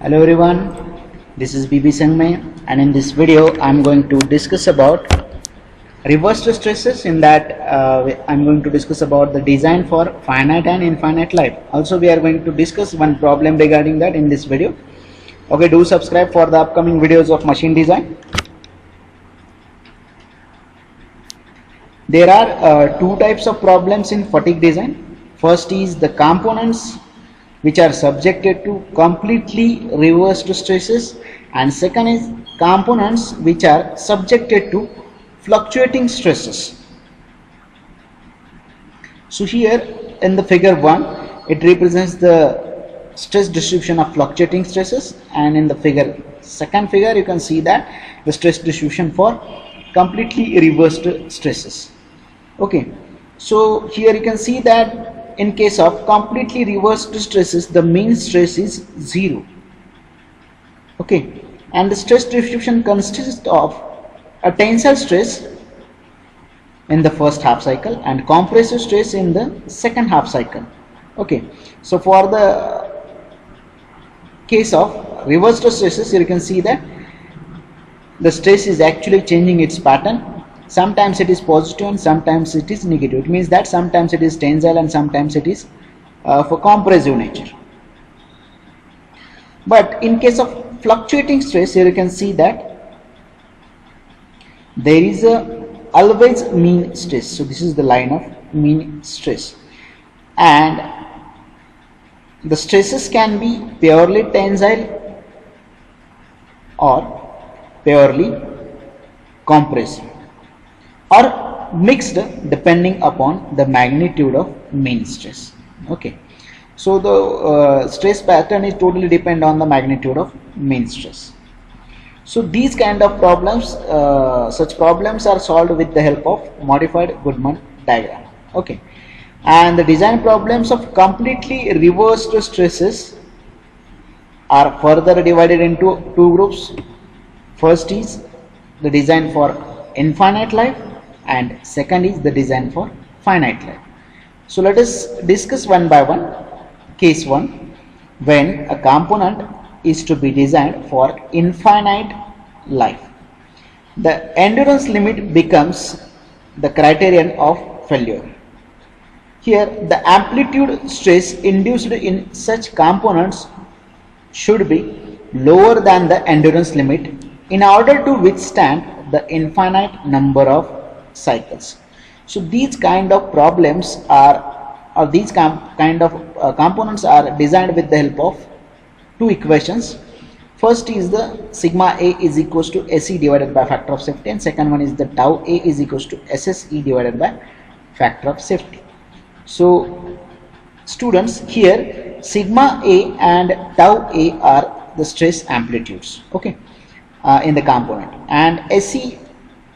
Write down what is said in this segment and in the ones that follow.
Hello everyone, this is BB Sangmay, and in this video I'm going to discuss about reversed stresses. In that I'm going to discuss about the design for finite and infinite life. Also we are going to discuss one problem regarding that in this video. Okay, do subscribe for the upcoming videos of machine design. There are two types of problems in fatigue design. First is the components which are subjected to completely reversed stresses, and second is components which are subjected to fluctuating stresses. So here in the figure 1 it represents the stress distribution of fluctuating stresses, and in the second figure you can see that the stress distribution for completely reversed stresses. Okay, so here you can see that in case of completely reversed stresses, the mean stress is 0. Okay, and the stress distribution consists of a tensile stress in the first half cycle and compressive stress in the second half cycle. Okay, so for the case of reversed stresses, here you can see that the stress is actually changing its pattern. Sometimes it is positive and sometimes it is negative. It means that sometimes it is tensile and sometimes it is for compressive nature. But in case of fluctuating stress, here you can see that there is a always mean stress. So this is the line of mean stress, and the stresses can be purely tensile or purely compressive, or mixed depending upon the magnitude of mean stress. Okay, so the stress pattern is totally depend on the magnitude of mean stress. So these kind of problems, such problems are solved with the help of modified Goodman diagram. Okay, and the design problems of completely reversed stresses are further divided into two groups. First is the design for infinite life, and second is the design for finite life. So let us discuss one by one. Case 1, when a component is to be designed for infinite life, the endurance limit becomes the criterion of failure. Here the amplitude stress induced in such components should be lower than the endurance limit in order to withstand the infinite number of cycles. So these kind of problems or these kind of components are designed with the help of two equations. First is the sigma A is equals to SE divided by factor of safety, and second one is the tau A is equals to SSE divided by factor of safety. So students, here sigma A and tau A are the stress amplitudes, okay, in the component, and SE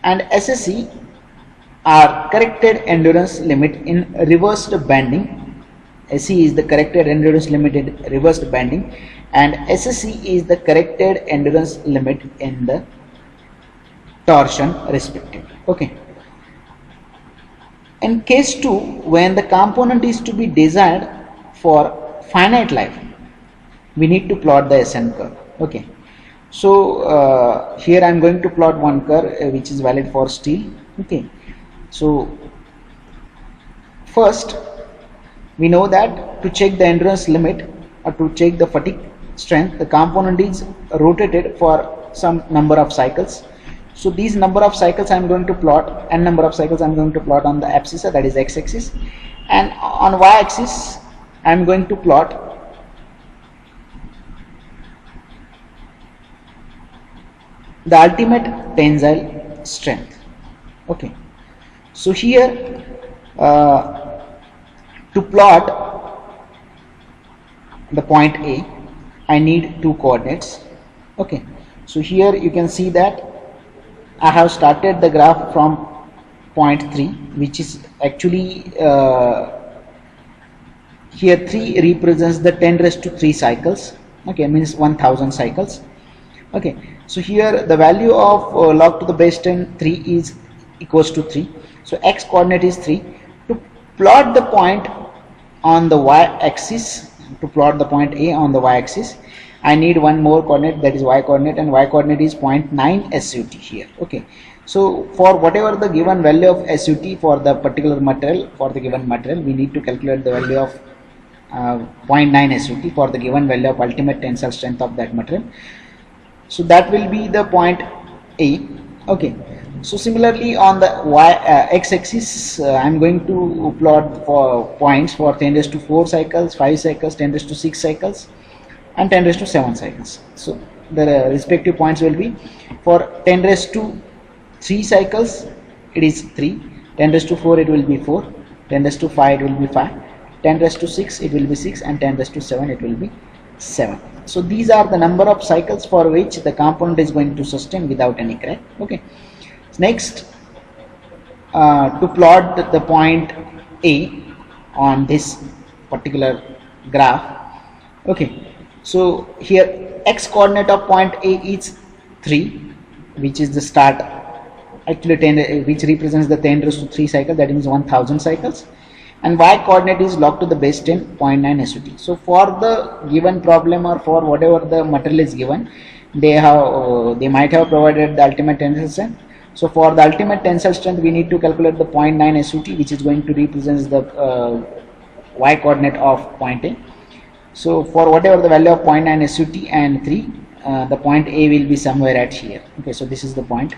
and SSE are corrected endurance limit in reversed bending. SE is the corrected endurance limit in reversed bending, and SSE is the corrected endurance limit in the torsion respectively. Okay. In case 2, when the component is to be designed for finite life, we need to plot the SN curve. Okay. So here I am going to plot one curve which is valid for steel. Okay. So first we know that to check the endurance limit or to check the fatigue strength, the component is rotated for some number of cycles. So these number of cycles I am going to plot, n number of cycles I am going to plot on the abscissa, that is x axis, and on y axis I am going to plot the ultimate tensile strength. Okay, so here to plot the point A, I need two coordinates. Okay, so here you can see that I have started the graph from point 3, which is actually here 3 represents the 10 raised to 3 cycles. Okay, means 1000 cycles. Okay, so here the value of log to the base 10 3 is equals to 3. So x coordinate is 3. To plot the point on the y axis, to plot the point A on the y-axis, I need one more coordinate, that is y coordinate, and y coordinate is 0.9 SUT here. Okay, so for whatever the given value of SUT for the particular material, for the given material, we need to calculate the value of 0.9 SUT for the given value of ultimate tensile strength of that material. So that will be the point A. Okay, so similarly on the x-axis, I am going to plot for points for 10 raised to 4 cycles, 5 cycles, 10 raised to 6 cycles, and 10 raised to 7 cycles. So the respective points will be for 10 raised to 3 cycles, it is 3, 10 raised to 4 it will be 4, 10 raised to 5 it will be 5, 10 raised to 6 it will be 6, and 10 raised to 7 it will be 7. So these are the number of cycles for which the component is going to sustain without any crack. Okay, next to plot the point A on this particular graph. Okay, so here x coordinate of point A is 3, which is the start, actually 10, which represents the 10 raised to 3 cycle, that means 1000 cycles, and y coordinate is log to the base 10, 0.9 SUT. So for the given problem, or for whatever the material is given, they might have provided the ultimate tensile strength. So for the ultimate tensile strength, we need to calculate the 0.9 SUT, which is going to represent the y coordinate of point A. So for whatever the value of 0.9 SUT and 3, the point A will be somewhere at here. Okay, so this is the point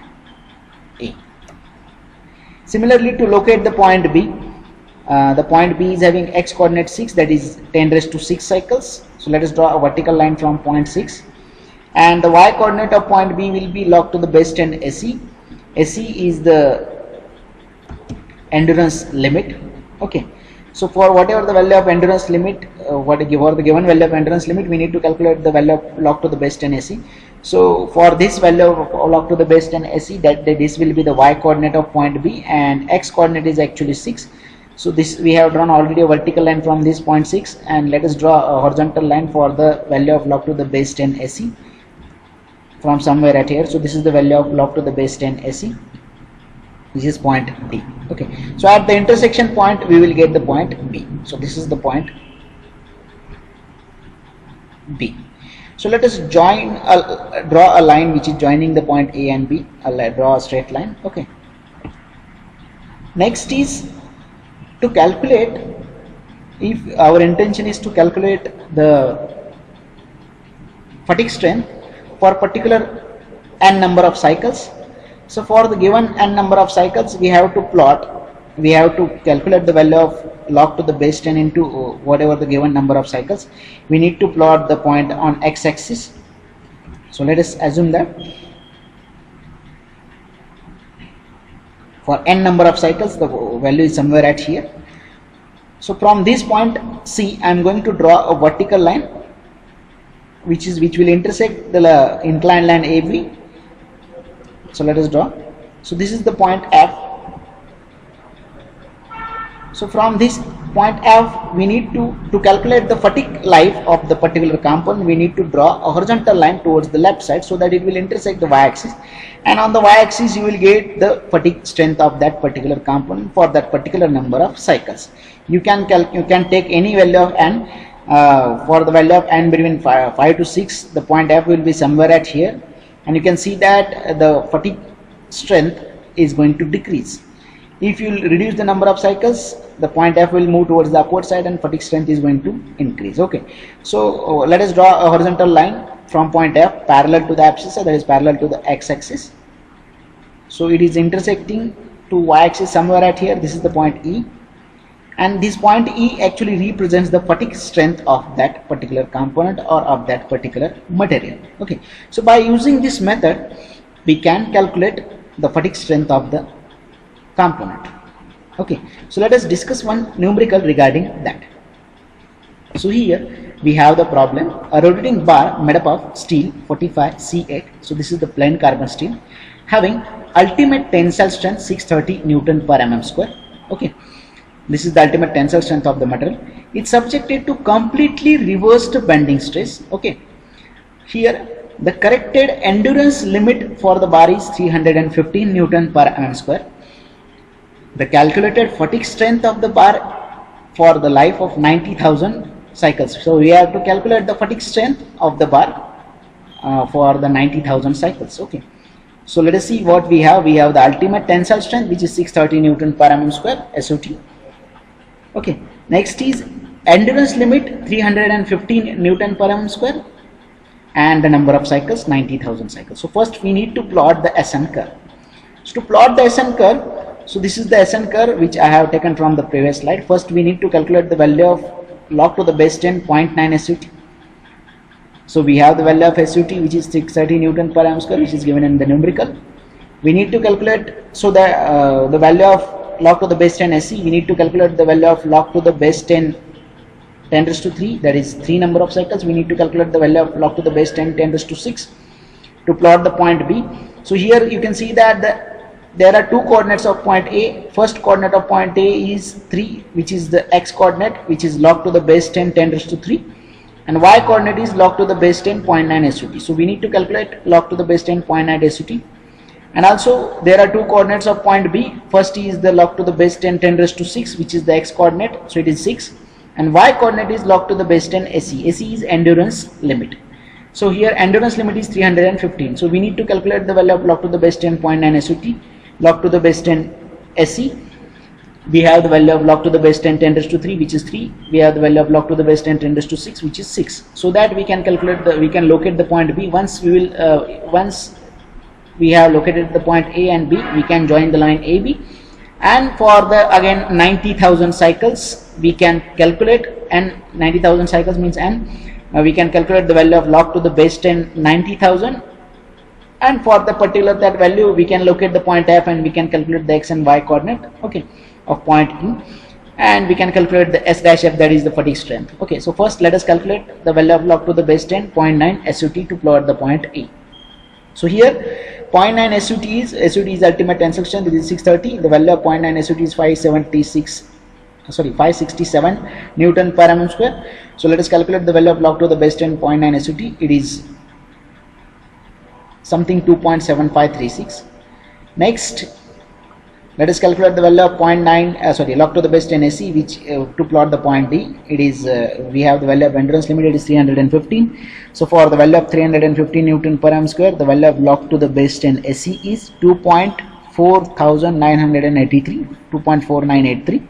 A. Similarly, to locate the point B, the point B is having x coordinate 6, that is 10 raised to 6 cycles. So let us draw a vertical line from point 6, and the y coordinate of point B will be log to the base 10 SE. SE is the endurance limit. Okay, so for whatever the value of endurance limit, for the given value of endurance limit, we need to calculate the value of log to the base 10 SE. So for this value of log to the base 10 SE, that this will be the y coordinate of point B, and x coordinate is actually 6. So this we have drawn already a vertical line from this point 6, and let us draw a horizontal line for the value of log to the base 10 SE from somewhere at here. So this is the value of log to the base 10 SE, which is point D. Okay, so at the intersection point we will get the point B. So this is the point B. So let us draw a line which is joining the point A and B. I'll draw a straight line. Okay, next is to calculate, if our intention is to calculate the fatigue strength for particular n number of cycles. So for the given n number of cycles, we have to calculate the value of log to the base 10 into whatever the given number of cycles. We need to plot the point on x-axis. So let us assume that for n number of cycles, the value is somewhere at here. So from this point C, I am going to draw a vertical line which will intersect the inclined line AB. So let us draw. So this is the point F. So from this point F, we need to calculate the fatigue life of the particular component. We need to draw a horizontal line towards the left side so that it will intersect the y-axis, and on the y-axis you will get the fatigue strength of that particular component for that particular number of cycles. You can take any value of n. For the value of n between 5 to 6, the point F will be somewhere at here, and you can see that the fatigue strength is going to decrease. If you reduce the number of cycles, the point F will move towards the upward side and fatigue strength is going to increase. Okay, so let us draw a horizontal line from point F parallel to the abscissa, that is parallel to the x-axis. So it is intersecting to y-axis somewhere at here. This is the point E, and this point E actually represents the fatigue strength of that particular component or of that particular material. Okay, so by using this method, we can calculate the fatigue strength of the component. Okay, so let us discuss one numerical regarding that. So here we have the problem: a rotating bar made up of steel 45 C8. So this is the plain carbon steel having ultimate tensile strength 630 Newton per mm square. Okay, this is the ultimate tensile strength of the material. It's subjected to completely reversed bending stress. Okay, here the corrected endurance limit for the bar is 315 Newton per mm square. The calculated fatigue strength of the bar for the life of 90,000 cycles. So we have to calculate the fatigue strength of the bar for the 90,000 cycles. Okay, so let us see what we have. We have the ultimate tensile strength, which is 630 Newton per mm square SOT. Okay, next is endurance limit 315 Newton per mm square, and the number of cycles 90,000 cycles. So first we need to plot the SN curve. So to plot the SN curve, so this is the SN curve which I have taken from the previous slide. First we need to calculate the value of log to the base 10 0.9 SUT. So we have the value of SUT, which is 630 Newton per mm square, which is given in the numerical. We need to calculate, so the value of log to the base 10 SE, we need to calculate the value of log to the base 10 raised to 3, that is 3 number of cycles. We need to calculate the value of log to the base 10 raised to 6 to plot the point B. So here you can see that there are two coordinates of point A. First coordinate of point A is 3, which is the x coordinate, which is log to the base 10 raised to 3, and y coordinate is log to the base 10 0.9 SUT. So we need to calculate log to the base 10 0.9 SUT. And also there are two coordinates of point B. First is the log to the base 10 raised to 6, which is the x coordinate, so it is 6, and y coordinate is log to the base 10 SE. SE is endurance limit. So here endurance limit is 315. So we need to calculate the value of log to the base 10 0.9 SUT, log to the base 10 SE. We have the value of log to the base 10 raised to 3, which is 3. We have the value of log to the base 10 raised to 6, which is 6. So that we can calculate we can locate the point B. Once we have located the point A and B, we can join the line AB. And for the again 90,000 cycles, we can calculate, and 90,000 cycles means n. We can calculate the value of log to the base 10 90,000, and for the particular that value we can locate the point F, and we can calculate the x and y coordinate, okay, of point E, and we can calculate the S dash F, that is the fatigue strength. Okay, so first let us calculate the value of log to the base 10 0.9 SUT to plot the point E. So here 0.9 SUT is ultimate tensile strength, it is 630. The value of 0.9 SUT is 567 Newton per mm square. So let us calculate the value of log to the base 10 0.9 SUT. It is something 2.7536. Next, let us calculate the value of log to the base 10 SE, which to plot the point D. It is we have the value of endurance limit, it is 315. So for the value of 315 Newton per mm square, the value of log to the base 10 SE is 2.4983.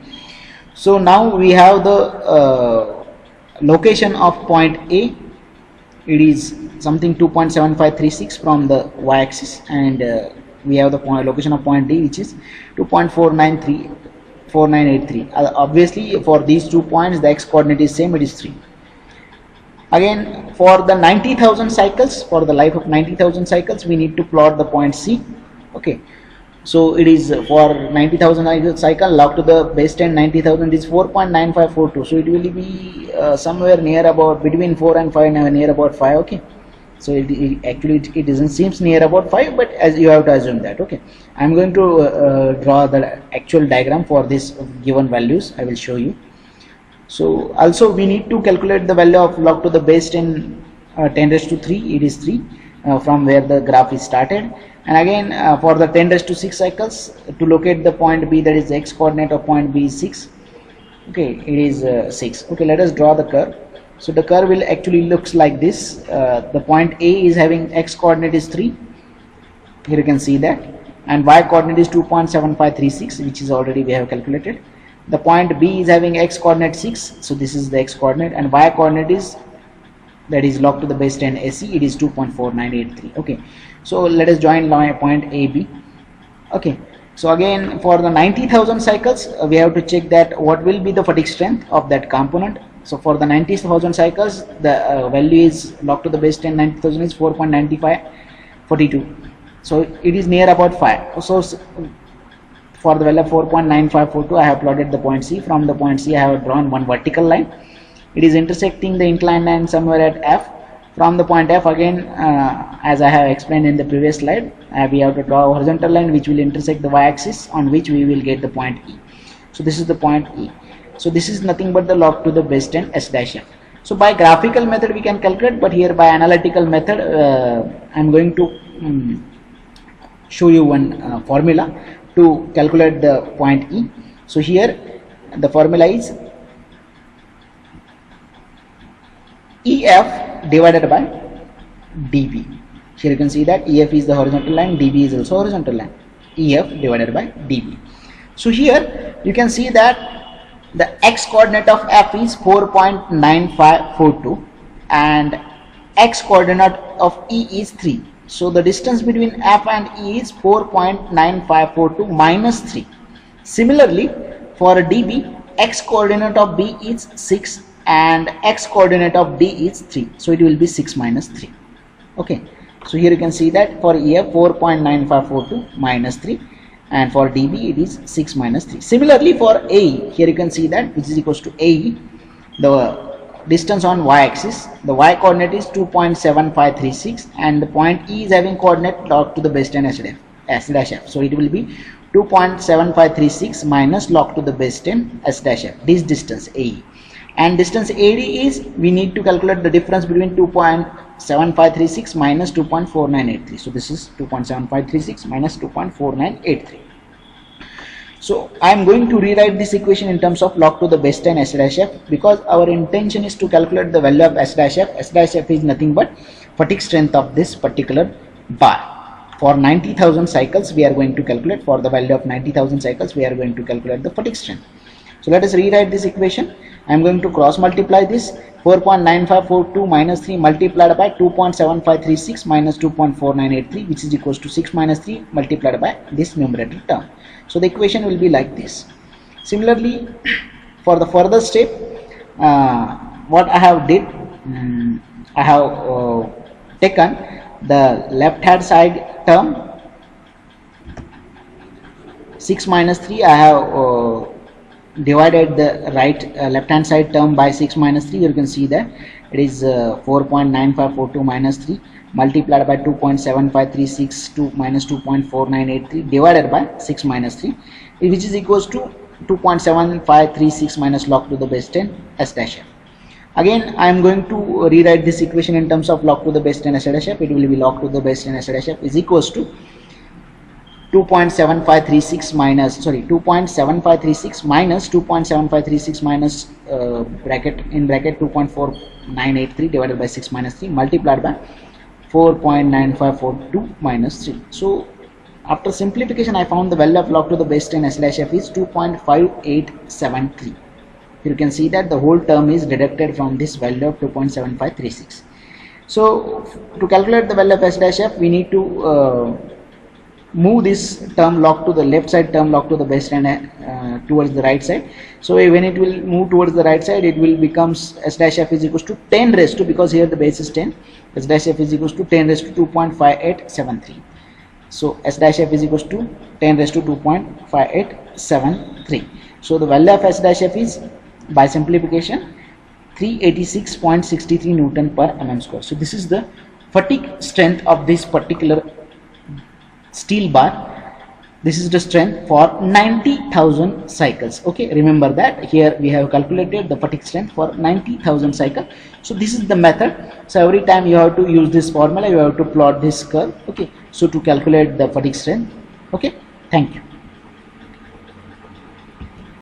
So now we have the location of point A. It is something 2.7536 from the y-axis, and we have the location of point D, which is 2.4983. Obviously for these 2 points the x coordinate is same, it is 3. Again, for the 90,000 cycles, for the life of 90,000 cycles, we need to plot the point C. Okay, so it is for 90,000 cycle, log to the base 10 90,000 is 4.9542. So it will be somewhere near about between 4 and 5, near about 5. Okay, so it doesn't seems near about 5, but as you have to assume that. Okay, I am going to draw the actual diagram for this given values. I will show you. So also we need to calculate the value of log to the base 10 raised to 3. It is 3 from where the graph is started. And again for the 10 raised to 6 cycles, to locate the point B, that is the x coordinate of point B is 6. Okay, it is 6. Okay, let us draw the curve. So the curve will actually looks like this. The point A is having x coordinate is 3. Here you can see that, and y coordinate is 2.7536, which is already we have calculated. The point B is having x coordinate 6, so this is the x coordinate, and y coordinate is, that is log to the base 10 SE, it is 2.4983. Okay, so let us join point AB. Okay, so again for the 90,000 cycles, we have to check that what will be the fatigue strength of that component. So for the 90,000 cycles, the value is log to the base 10 90,000 is 4.9542. So it is near about 5. So for the value of 4.9542, I have plotted the point C. From the point C, I have drawn one vertical line. It is intersecting the inclined line somewhere at F. From the point F, again, as I have explained in the previous slide, we have to draw a horizontal line which will intersect the y-axis, on which we will get the point E. So this is the point E. So this is nothing but the log to the base 10 S dash F. So by graphical method we can calculate, but here by analytical method, I am going to show you one formula to calculate the point E. So here the formula is EF divided by DB. Here you can see that EF is the horizontal line, DB is also horizontal line. EF divided by DB. So here you can see that the x coordinate of F is 4.9542 and x coordinate of E is 3. So the distance between F and E is 4.9542 minus 3. Similarly, for DB, x coordinate of B is 6 and x coordinate of D is 3. So it will be 6 minus 3. Okay. So here you can see that for EF 4.9542 minus 3 and for DB it is 6 minus 3. Similarly for AE, here you can see that which is equals to AE, the distance on y-axis, the y coordinate is 2.7536 and the point E is having coordinate log to the base 10 S dash F. So it will be 2.7536 minus log to the base 10 S dash F, this distance AE. And distance AD is, we need to calculate the difference between 2.7536 minus 2.4983. So this is 2.7536 minus 2.4983. So I am going to rewrite this equation in terms of log to the base 10 S dash F, because our intention is to calculate the value of S dash F. S dash F is nothing but fatigue strength of this particular bar. For 90,000 cycles we are going to calculate, for the value of 90,000 cycles we are going to calculate the fatigue strength. So let us rewrite this equation. I am going to cross multiply this. 4.9542 minus 3 multiplied by 2.7536 minus 2.4983, which is equals to 6 minus 3 multiplied by this numerator term. So the equation will be like this. Similarly, for the further step, what I have did, I have taken the left hand side term 6 minus 3, I have divided the right left hand side term by 6 minus 3. You can see that it is 4.9542 minus 3 multiplied by 2.7536 to minus 2.4983 divided by 6 minus 3, which is equals to 2.7536 minus log to the base 10 S dash F. Again I am going to rewrite this equation in terms of log to the base 10 S dash F. It will be log to the base 10 S dash F is equals to 2.7536 minus 2.7536 minus 2.7536 minus bracket 2.4983 divided by 6 minus 3 multiplied by 4.9542 minus 3. So after simplification I found the value of log to the base 10 S dash F is 2.5873. You can see that the whole term is deducted from this value of 2.7536. So to calculate the value of S dash F we need to move this term log to the left side, term log to the base 10 towards the right side. So when it will move towards the right side, it will becomes S dash F is equals to 10 raised to, because here the base is 10, S dash F is equals to 10 raised to 2.5873. So S dash F is equals to 10 raised to 2.5873. So the value of S dash F is, by simplification, 386.63 Newton per mm square. So this is the fatigue strength of this particular steel bar. This is the strength for 90,000 cycles. Okay, remember that here we have calculated the fatigue strength for 90,000 cycles. So this is the method. So every time you have to use this formula, you have to plot this curve. Okay, so to calculate the fatigue strength. Okay, thank you.